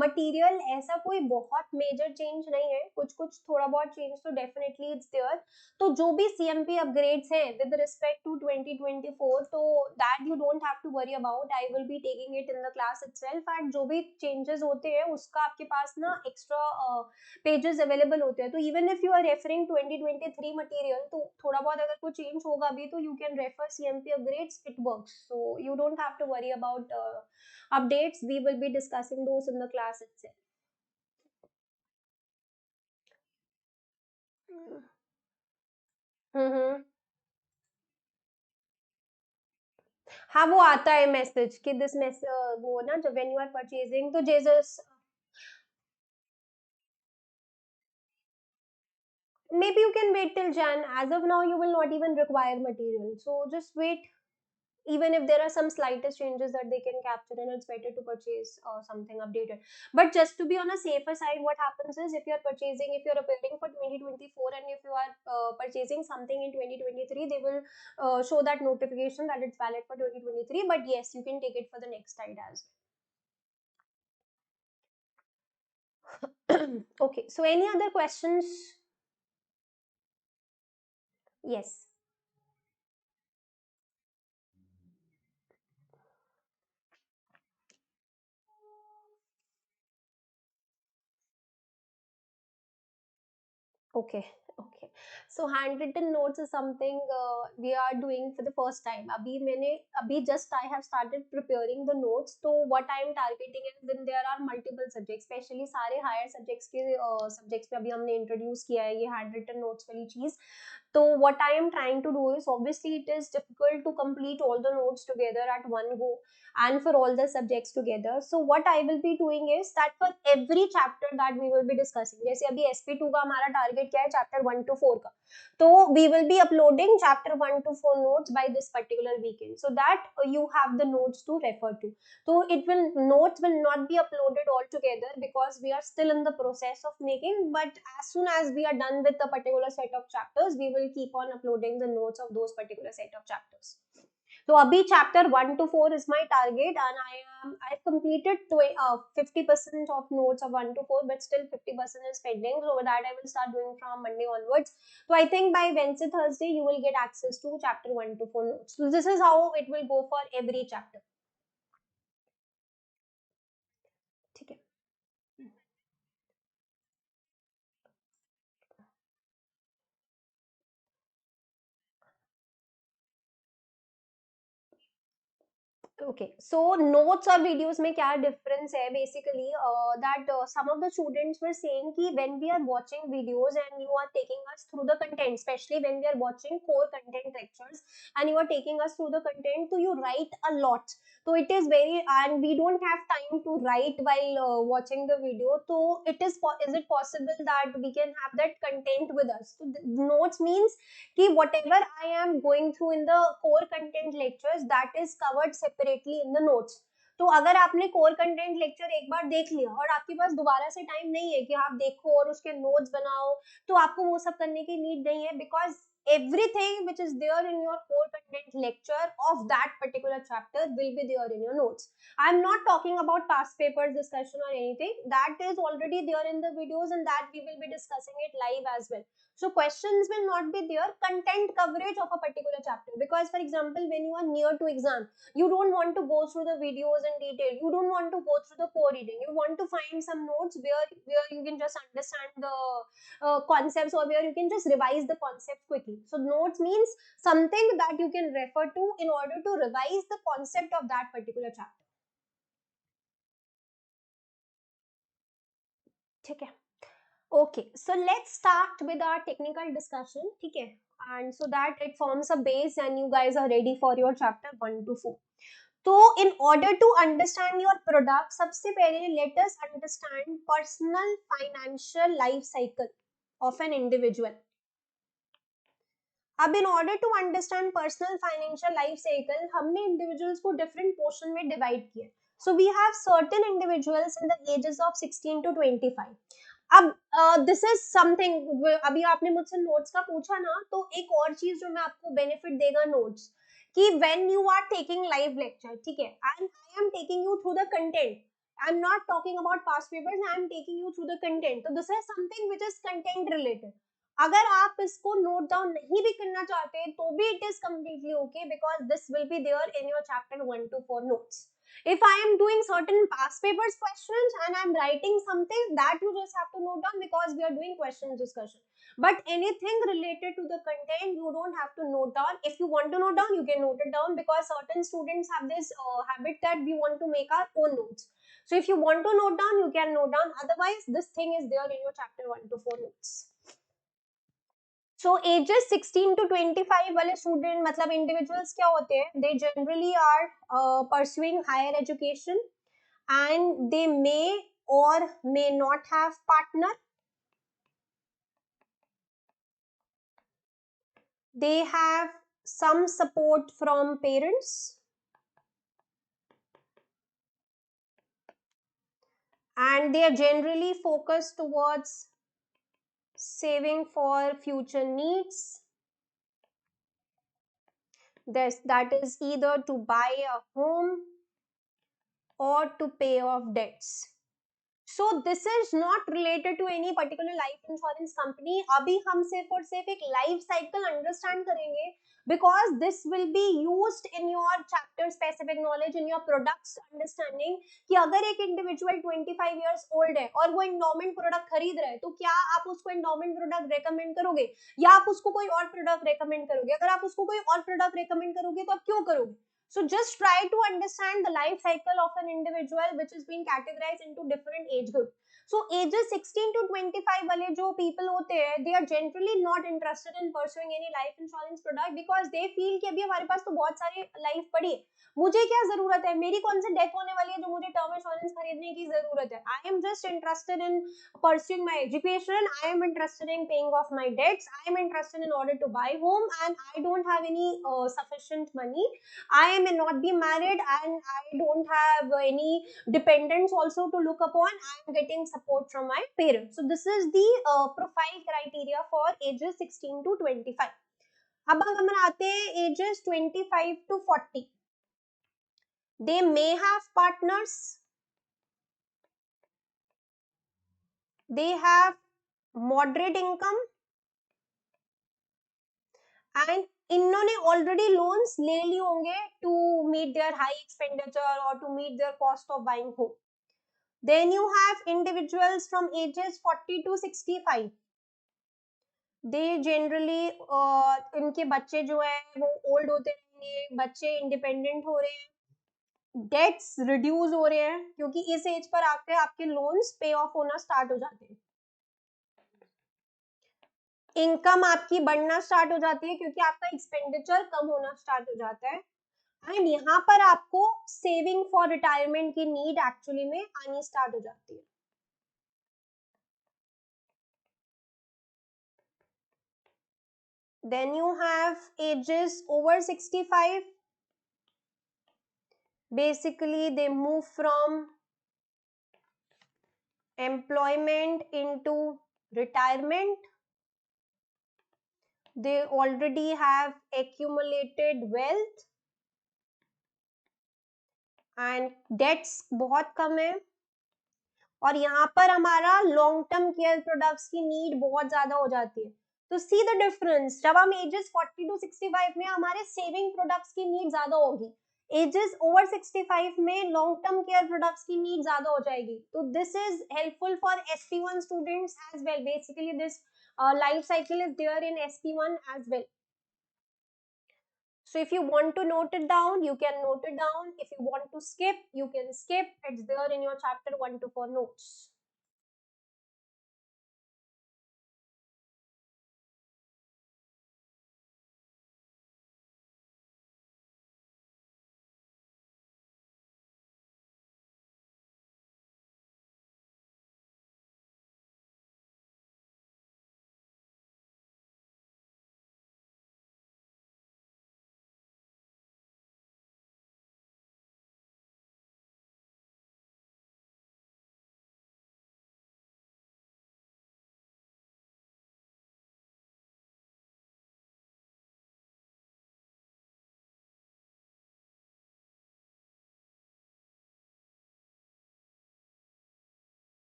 material, ऐसा कोई बहुत मेजर चेंज नहीं है. कुछ कुछ थोड़ा बहुत चेंज तो डेफिनेटली इट्स देयर. तो जो भी सीएमपी अपग्रेड्स हैं विद रिस्पेक्ट टू 2024, तो that you don't have to worry about. I will be taking it in the class itself. And जो भी चेंजेस होते हैं उसका आपके पास ना एक्स्ट्रा पेजेस अवेलेबल होते हैं. तो even if you are referring 2023 material, तो थोड़ा बहुत अगर कोई चेंज होगा भी तो you can refer CMP upgrades, it works. So you don't have to worry about updates. We will be discussing those in the class itself. हम्म. हाँ, वो आता है मैसेज कि दिस मैसेज, वो ना जब व्हेन यू आर परचेजिंग, तो Jesus, maybe you can wait till Jan. As of now, you will not even require material, so just wait. even if there are some slightest changes that they can capture, and it's better to purchase something updated. But just to be on a safer side, what happens is, if you're purchasing, if you're appearing for 2024, and if you are purchasing something in 2023, they will show that notification that it's valid for 2023. But yes, you can take it for the next tide as well. Okay, so any other questions? Yes. Okay, okay. So handwritten notes is something we are doing for the first time. अभी just I have started preparing the notes. So what I am targeting is, when there are multiple subjects, especially सारे higher subjects के subjects पे अभी हमने introduce किया है ये handwritten notes वाली चीज. So what I am trying to do is, obviously it is difficult to complete all the notes together at one go and for all the subjects together. So what I will be doing is that for every chapter that we will be discussing, जैसे अभी SP2 का हमारा target क्या है, chapter 1 to 4 का, तो we will be uploading chapter 1 to 4 notes by this particular weekend, so that you have the notes to refer to. So notes will not be uploaded all together, because we are still in the process of making, but as soon as we are done with the particular set of chapters, we will keep on uploading the notes of those particular set of chapters. So abhi chapter 1 to 4 is my target, and I've completed 50% of notes of 1 to 4, but still 50% is pending. So that I will start doing from Monday onwards. So I think by Wednesday, Thursday, you will get access to chapter 1 to 4 notes. So this is how it will go for every chapter. ठीक है. Okay, so notes और videos में क्या difference है, basically that some of the students were saying कि when we are watching videos and you are taking us through the content, especially when we are watching core content lectures and you are taking us through the content, so you write a lot, so it is very, and we don't have time to write while watching the video, so is it possible that we can have that content with us? So the notes means कि whatever I am going through in the core content lectures, that is covered separately in the notes. तो अगर आपने core content lecture एक बार देख लिया और आपके पास दोबारा से टाइम नहीं है कि आप देखो और उसके नोट्स बनाओ, तो आपको वो सब करने की नीड नहीं है, because everything which is there in your core content lecture of that particular chapter will be there in your notes. I'm not talking about past papers discussion or anything, that is already there in the videos, and that we will be discussing it live as well. So questions will not be there, content coverage of a particular chapter, because for example, when you are near to exam, you don't want to go through the videos in detail, you don't want to go through the core reading, you want to find some notes where you can just understand the concepts, or where you can just revise the concepts quickly. So notes means something that you can refer to in order to revise the concept of that particular chapter. ठीक है. Okay, so let's start with our technical discussion, ठीक है, and so that it forms a base and you guys are ready for your chapter 1 to 4. So in order to understand your product, सबसे पहले let us understand personal financial life cycle of an individual. अब in order to understand personal financial life cycle, हमने individuals को different portion में divide किया. So we have certain individuals in the ages of 16 to 25. अब this is something, अभी आपने मुझसे notes का पूछा ना, तो एक और चीज जो मैं आपको बेनिफिट देगा नोट्स, कि when you are taking live lecture, ठीक है, and I am taking you through the content, I am not talking about past papers, I am taking you through the content, तो this is something which is content related. अगर आप इसको note down नहीं भी करना चाहते तो भी it is completely okay, because this will be there in your chapter 1 to 4 notes. If I am doing certain past papers questions and I'm writing something, that you just have to note down, because we are doing questions discussion. But anything related to the content, you don't have to note down. If you want to note down, you can note it down, because certain students have this habit that we want to make our own notes. So if you want to note down, you can note down. Otherwise, this thing is there in your chapter 1 to 4 notes. So ages 16 to 25 वाले student, मतलब individuals क्या होते हैं, they generally are pursuing higher education, and they may or may not have partner. They have some support from parents, and they are generally focused towards saving for future needs. That is either to buy a home or to pay off debts. So this is not related to any particular life insurance company. अभी हम सिर्फ और सिर्फ एक life cycle understand करेंगे, because this will be used in your chapter specific knowledge, in your products understanding, कि अगर एक individual 25 years old है और वो endowment product खरीद रहा है, तो क्या आप उसको endowment product recommend करोगे, या आप उसको कोई और product recommend करोगे? अगर आप उसको कोई और product recommend करोगे तो आप क्यों करोगे? So just try to understand the life cycle of an individual, which is being categorized into different age groups. So ages 16 to 25 वाले जो people होते हैं, they are generally not interested in pursuing any life insurance product, because they feel कि अभी हमारे पास तो बहुत सारी life पड़ी है, मुझे क्या जरूरत है, मेरी कौन सी डेथ होने वाली है जो मुझे टर्म इंश्योरेंस खरीदने की जरूरत है. I am just interested in pursuing my education, I am interested in paying off my debts, I am interested in order to buy home, and I don't have any sufficient money. I may not be married and I don't have any dependents also to look upon. I am getting support from my parents. So this is the profile criteria for ages 16 to 25. अब हम आते हैं ages 25 to 40. They may have partners. They have moderate income and इन्होंने already loans ले लिए होंगे to meet their high expenditure और to meet their cost of buying home. Then you have individuals from ages 40 to 65. They generally इनके बच्चे जो है वो ओल्ड होते रहेंगे, बच्चे इंडिपेंडेंट हो रहे हैं, डेट्स रिड्यूस हो रहे हैं, क्योंकि इस एज पर आके आपके लोन्स पे ऑफ होना स्टार्ट हो जाते हैं. इनकम आपकी बढ़ना स्टार्ट हो जाती है क्योंकि आपका एक्सपेंडिचर कम होना स्टार्ट हो जाता है. एंड यहाँ पर आपको सेविंग फॉर रिटायरमेंट की नीड एक्चुअली में आनी स्टार्ट हो जाती है. Then you have ages over 65. Basically, they move from employment into retirement. They already have accumulated wealth and debts बहुत कम है. और यहाँ पर हमारा लॉन्ग टर्म केयर प्रोडक्ट्स की नीड बहुत ज्यादा हो जाती है. तो सी द डिफरेंस, जब हम एजेस 40 टू 65 में हमारे सेविंग प्रोडक्ट्स की नीड ज्यादा होगी, एजेस ओवर 65 में लॉन्ग टर्म केयर प्रोडक्ट्स की नीड ज्यादा हो जाएगी. तो this is helpful for SP1 students as well. Basically this life cycle is there in SP1 as well. So if you want to note it down, you can note it down. If you want to skip, you can skip. It's there in your chapter 1 to 4 notes.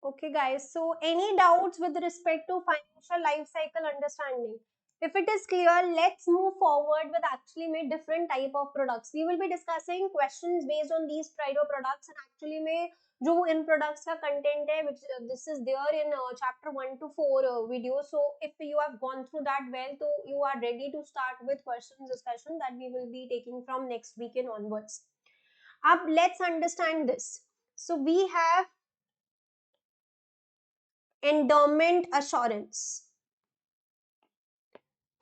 Okay, guys. So, any doubts with respect to financial life cycle understanding? If it is clear, let's move forward with actually made different type of products. We will be discussing questions based on these type of products and actually में जो इन products का content है, which this is there in chapter 1 to 4 video. So, if you have gone through that well, so you are ready to start with questions discussion that we will be taking from next weekend onwards. Up, let's understand this. So, we have endowment assurance.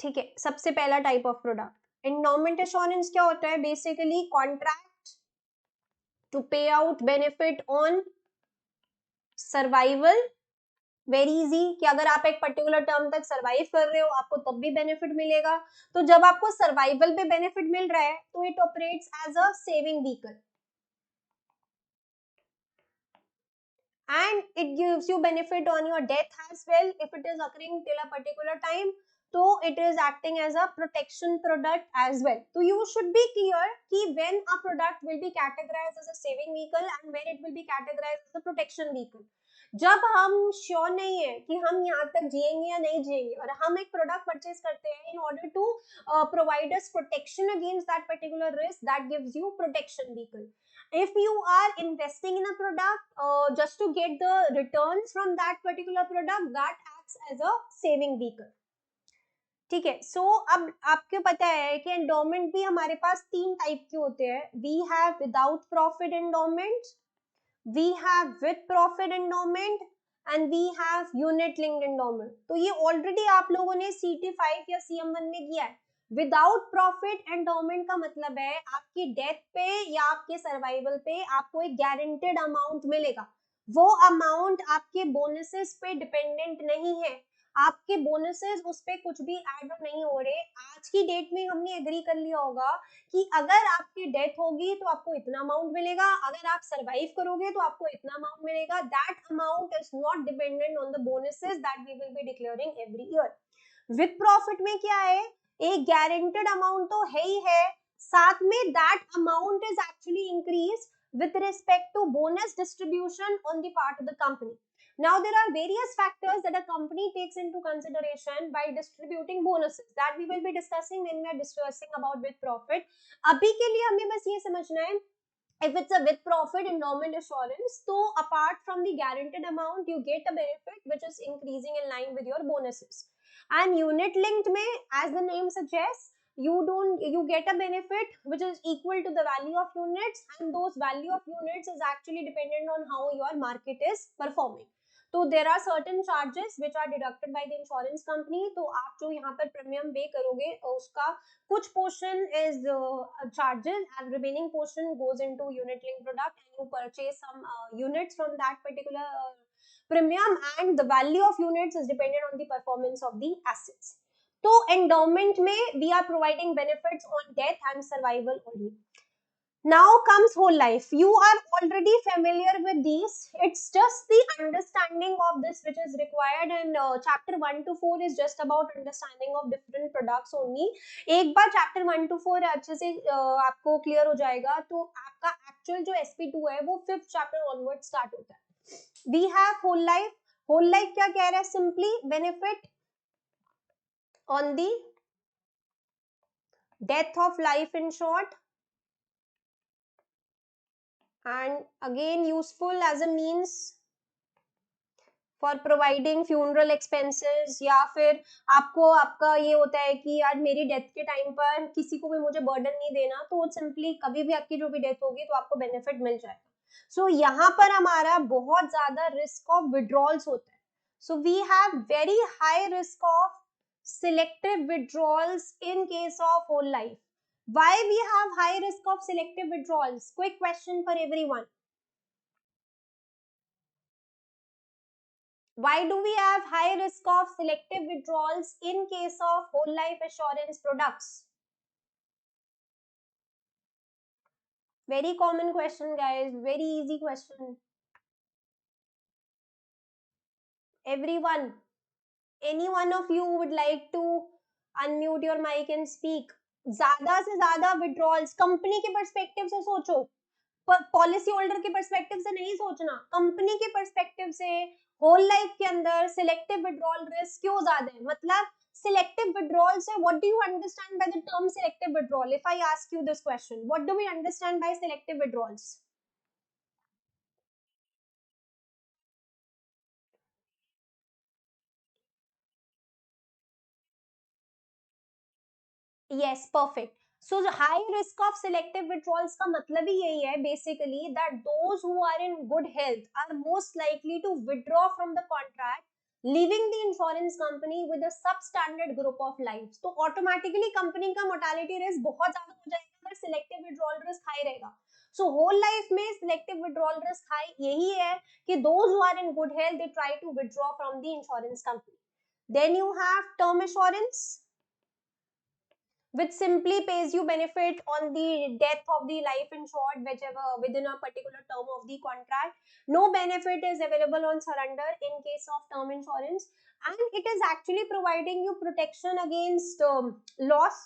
ठीक है, सबसे पहला type of product endowment assurance क्या होता है? Basically contract to पे out benefit on survival. Very easy कि अगर आप एक पर्टिकुलर टर्म तक सर्वाइव कर रहे हो आपको तब भी बेनिफिट मिलेगा. तो जब आपको सर्वाइवल पे बेनिफिट मिल रहा है तो it operates as a saving vehicle and it gives you benefit on your death as well if it is occurring till a particular time. So it is acting as a protection product as well. So you should be clear कि when a product will be categorized as a saving vehicle and when it will be categorized as a protection vehicle. जब हम sure नहीं है कि हम यहाँ तक जिएंगे या नहीं जिएंगे और हम एक प्रोडक्ट परचेज करते हैं in order to provide us protection against that particular risk that gives you protection vehicle. If you are investing in a product just to get the returns from that particular product, that acts as a saving vehicle. ठीक है. सो अब आपको पता है कि endowment भी हमारे पास तीन टाइप के होते हैं. We have without profit endowment, we have with profit endowment and we have unit linked endowment. तो ये ऑलरेडी आप लोगों ने CT5 या CM1 में किया है. विदाउट प्रॉफिट एंडोमेंट का मतलब है आपकी डेथ पे या आपके सर्वाइवल पे आपको एक गारंटेड अमाउंट मिलेगा. वो अमाउंट आपके बोनसेस पे डिपेंडेंट नहीं है. आपके बोनसेस उस पे कुछ भी ऐड नहीं हो रहे. आज की डेट में हमने एग्री कर लिया होगा कि अगर आपकी डेथ होगी तो आपको इतना अमाउंट मिलेगा, अगर आप सरवाइव करोगे तो आपको इतना अमाउंट मिलेगा. That amount is not dependent on the bonuses that we will be declaring every year. With profit में क्या है? एक गारंटेड अमाउंट तो है ही है, साथ में that amount is actually increase with respect to bonus distribution on the part of the company. Now there are various factors that a company takes into consideration by distributing bonuses that we will be discussing when we are discussing about with profit. अभी के लिए हमें बस ये समझना है if it's a with profit endowment assurance, so apart from the guaranteed amount you get a benefit which is increasing in line with your bonuses. And unit linked में as the name suggests you get a benefit which is equal to the value of units and those value of units is actually dependent on how your market is performing. तो there are certain charges which are deducted by the insurance company. तो आप जो यहाँ पर premium पे करोगे उसका कुछ portion is charges and remaining portion goes into unit linked product and you purchase some units from that particular premium and the value of units is dependent on the performance of the assets. तो endowment में we are providing benefits on death and survival only. Now comes whole life. You are already familiar with these. It's just the understanding of this which is required and chapter 1 to 4 is just about understanding of different products only. एक बार chapter 1 to 4 अच्छे से आपको clear हो जाएगा तो आपका actual जो SP2 है वो 5th chapter onward start होता है. We have whole life. Whole life क्या कह रहा है? Simply benefit on the death of life in short and again useful as a means for providing funeral expenses. या फिर आपको आपका ये होता है कि यार मेरी डेथ के टाइम पर किसी को भी मुझे बर्डन नहीं देना तो सिंपली कभी भी आपकी जो भी डेथ होगी तो आपको बेनिफिट मिल जाएगा. सो यहाँ पर हमारा बहुत ज्यादा रिस्क ऑफ विड्रॉल्स होता है. So we have very high risk of selective withdrawals in case of whole life. Why we have high risk of selective withdrawals? Quick question for everyone. Why do we have high risk of selective withdrawals in case of whole life assurance products? Very common question, guys. Very easy question. Everyone, any one of you would like to unmute your mic and speak. ज्यादा से ज्यादा withdrawals company के perspective से सोचो. Policy holder के perspective से नहीं सोचना, कंपनी के पर्सपेक्टिव से होल लाइफ के अंदर सिलेक्टिव विड्रॉल रिस्क क्यों ज्यादा है, मतलब selective withdrawal से what do you understand by the term selective withdrawal? If I ask you this question, what do we understand by selective withdrawals? Yes, perfect. So the high risk of selective withdrawals का मतलब ही यही है basically that those who are in good health are most likely to withdraw from the contract, leaving the insurance company with a substandard group of lives. तो automatically company का mortality risk बहुत ज्यादा हो जाएगा अगर selective withdrawal risk high रहेगा. So whole life में selective withdrawal risk high यही है कि those who are in good health they try to withdraw from the insurance company. Then you have term assurance, which simply pays you benefit on the death of the life insured whichever within a particular term of the contract. No benefit is available on surrender in case of term insurance, and it is actually providing you protection against loss.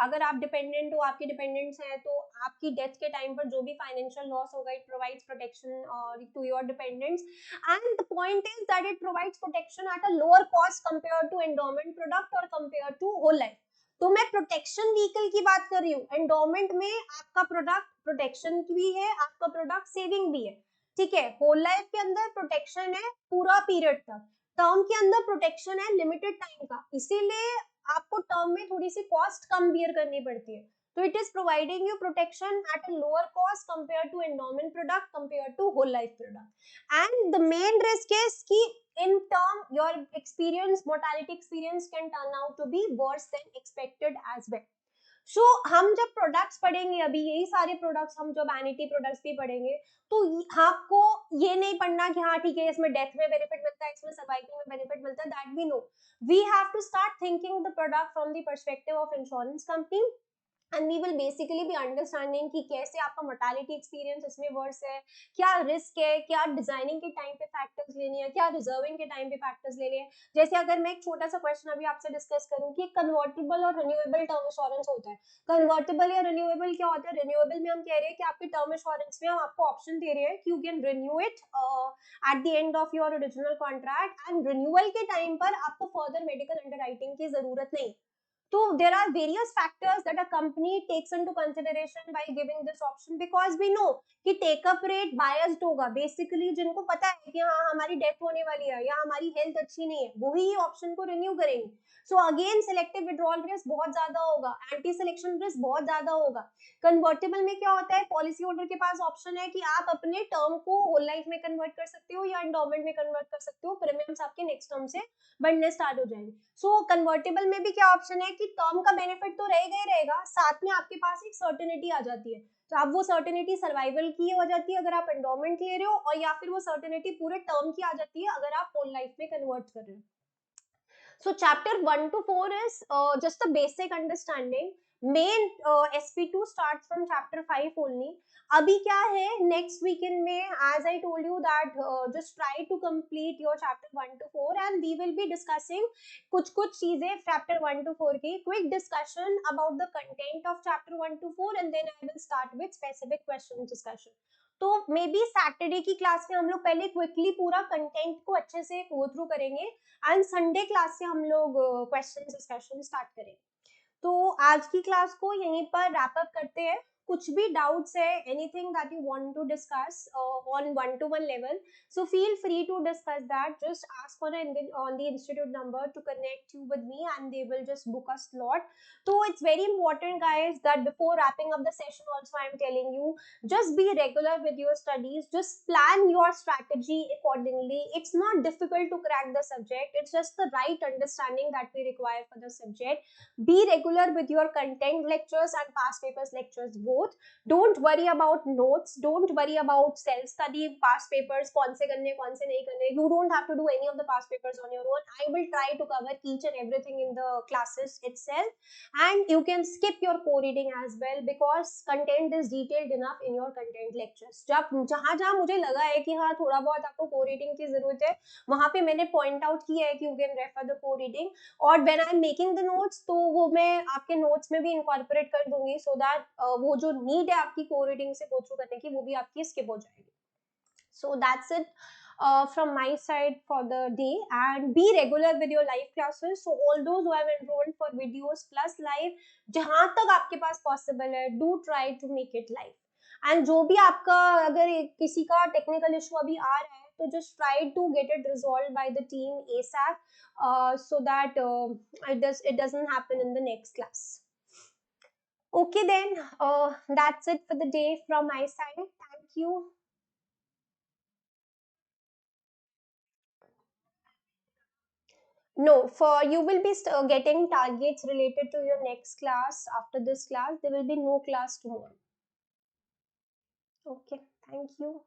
अगर आप dependent हो, आपके dependents हैं, तो आपकी death के time पर जो भी financial loss होगा, it provides protection to your dependents. And the point is that it provides protection at a lower cost compared to endowment product or compared to whole life. तो मैं protection vehicle की बात कर रही हूँ, endowment में आपका प्रोडक्ट प्रोटेक्शन भी है, आपका प्रोडक्ट सेविंग भी है, ठीक है. होल लाइफ के अंदर प्रोटेक्शन है पूरा पीरियड तक, टर्म के अंदर प्रोटेक्शन है लिमिटेड टाइम का, इसीलिए आपको टर्म में थोड़ी सी कॉस्ट कम बियर करनी पड़ती है. तो it is providing you protection at a lower cost compare to endowment product compare to whole life product. And the main risk is कि in term your experience mortality experience can turn out to be worse than expected as well. So हम जब products पढ़ेंगे, अभी यही सारे products हम जब annuity products भी पढ़ेंगे, तो आपको ये नहीं पढ़ना कि हाँ ठीक है इसमें डेथ में बेनिफिट मिलता है, इसमें सर्वाइवल में बेनिफिट मिलता है, that we know. We have to start thinking the product from the perspective of insurance company, and we will basically भी अंडरस्टैंडिंग कि कैसे आपका मोर्टालिटी एक्सपीरियंस इसमें वर्स है, क्या रिस्क है, क्या डिजाइनिंग के टाइम पे फैक्टर्स लेने हैं, क्या रिजर्विंग के टाइम पे फैक्टर्स लेने हैं. जैसे अगर मैं एक छोटा सा क्वेश्चन अभी आपसे डिस्कस करूं कि कन्वर्टेबल और रिन्यूएबल टर्म इंश्योरेंस होता है. कन्वर्टेबल या रिन्यूएबल क्या होता है? रिन्यूएबल में हम कह रहे हैं कि आपके टर्म इंश्योरेंस में हम आपको ऑप्शन दे रहे हैं कि you can renew it at the end of your original contract, and renewal के टाइम पर आपको फर्दर मेडिकल अंडरराइटिंग की जरूरत नहीं. So there are various factors that a company takes into consideration by giving this option, because we know कि take up rate biased होगा. Basically जिनको पता है कि हाँ हमारी डेथ होने वाली है या हमारी हेल्थ अच्छी नहीं है, वही ऑप्शन को रिन्यू करेंगे. So again selective withdrawal risk बहुत ज्यादा होगा, एंटी सिलेक्शन रिस्क बहुत ज्यादा होगा. कन्वर्टेबल में क्या होता है, पॉलिसी होल्डर के पास ऑप्शन है कि आप अपने टर्म को होल लाइफ में कन्वर्ट कर सकते हो या एंडोमेंट में कन्वर्ट कर सकते हो, प्रीमियम्स आपके नेक्स्ट टर्म से बढ़ने स्टार्ट हो जाएंगे. सो कन्वर्टेबल में भी क्या ऑप्शन है कि टर्म का बेनिफिट तो रहेगा ही रहेगा, साथ में आपके पास एक सर्टेनिटी आ जाती है. तो आप वो सर्टेनिटी सर्वाइवल की हो जाती है अगर आप एंडोमेंट ले रहे हो, और या फिर वो सर्टेनिटी पूरे टर्म की आ जाती है अगर आप होल लाइफ में कन्वर्ट कर रहे हो. So chapter 1 to 4 is just a basic understanding. Main SP2 starts from chapter 5 only. अभी क्या है next weekend में, as I told you that just try to complete your chapter 1 to 4 and we will be discussing कुछ चीजें chapter 1 to 4 की, quick discussion about the content of chapter 1 to 4 and then I will start with specific question discussion. तो may be Saturday की class में हम लोग पहले quickly पूरा कंटेंट को अच्छे से गो थ्रू करेंगे एंड संडे क्लास से हम लोग क्वेश्चन डिस्कशन स्टार्ट करेंगे. तो आज की क्लास को यहीं पर रैप अप करते हैं. कुछ भी डाउट्स है, anything that you want to discuss on one to one level, so feel free to discuss that. Just ask on the institute number to connect you with me and they will just book a slot. So it's very important guys that before wrapping up the session also I am telling you, just be regular with your studies, just plan your strategy accordingly. It's not difficult to crack the subject, it's just the right understanding that we require for the subject. Be regular with your content lectures and past papers lectures both. Don't worry about notes, don't worry about self study past papers कौन से करने कौन से नहीं करने. You don't have to do any of the past papers on your own. I will try to cover each and everything in the classes itself, and you can skip your co-reading as well because content is detailed enough in your content lectures. जब जहाँ जहाँ मुझे लगा है कि हाँ थोड़ा बहुत आपको co-reading की जरूरत है, वहाँ पे मैंने point out किया है कि you can refer the co-reading, और when I am making the notes तो वो मैं आपके notes में भी incorporate कर दूंगी so that वो जो नीड है आपकी कोर रीडिंग से गो थ्रू करने की वो भी आपकी स्किप हो जाएगी. So that's it from my side for the day, and be regular with your live classes. So all those who have enrolled for videos plus live, जहाँ तक आपके पास possible है, do try to make it live. And जो भी आपका अगर किसी का technical issue अभी आ रहा है तो just try to get it resolved by the team ASAP, so that it doesn't happen in the next class. Okay then, that's it for the day from my side. Thank you. No, for you will be getting targets related to your next class. After this class, there will be no class tomorrow. Okay, thank you.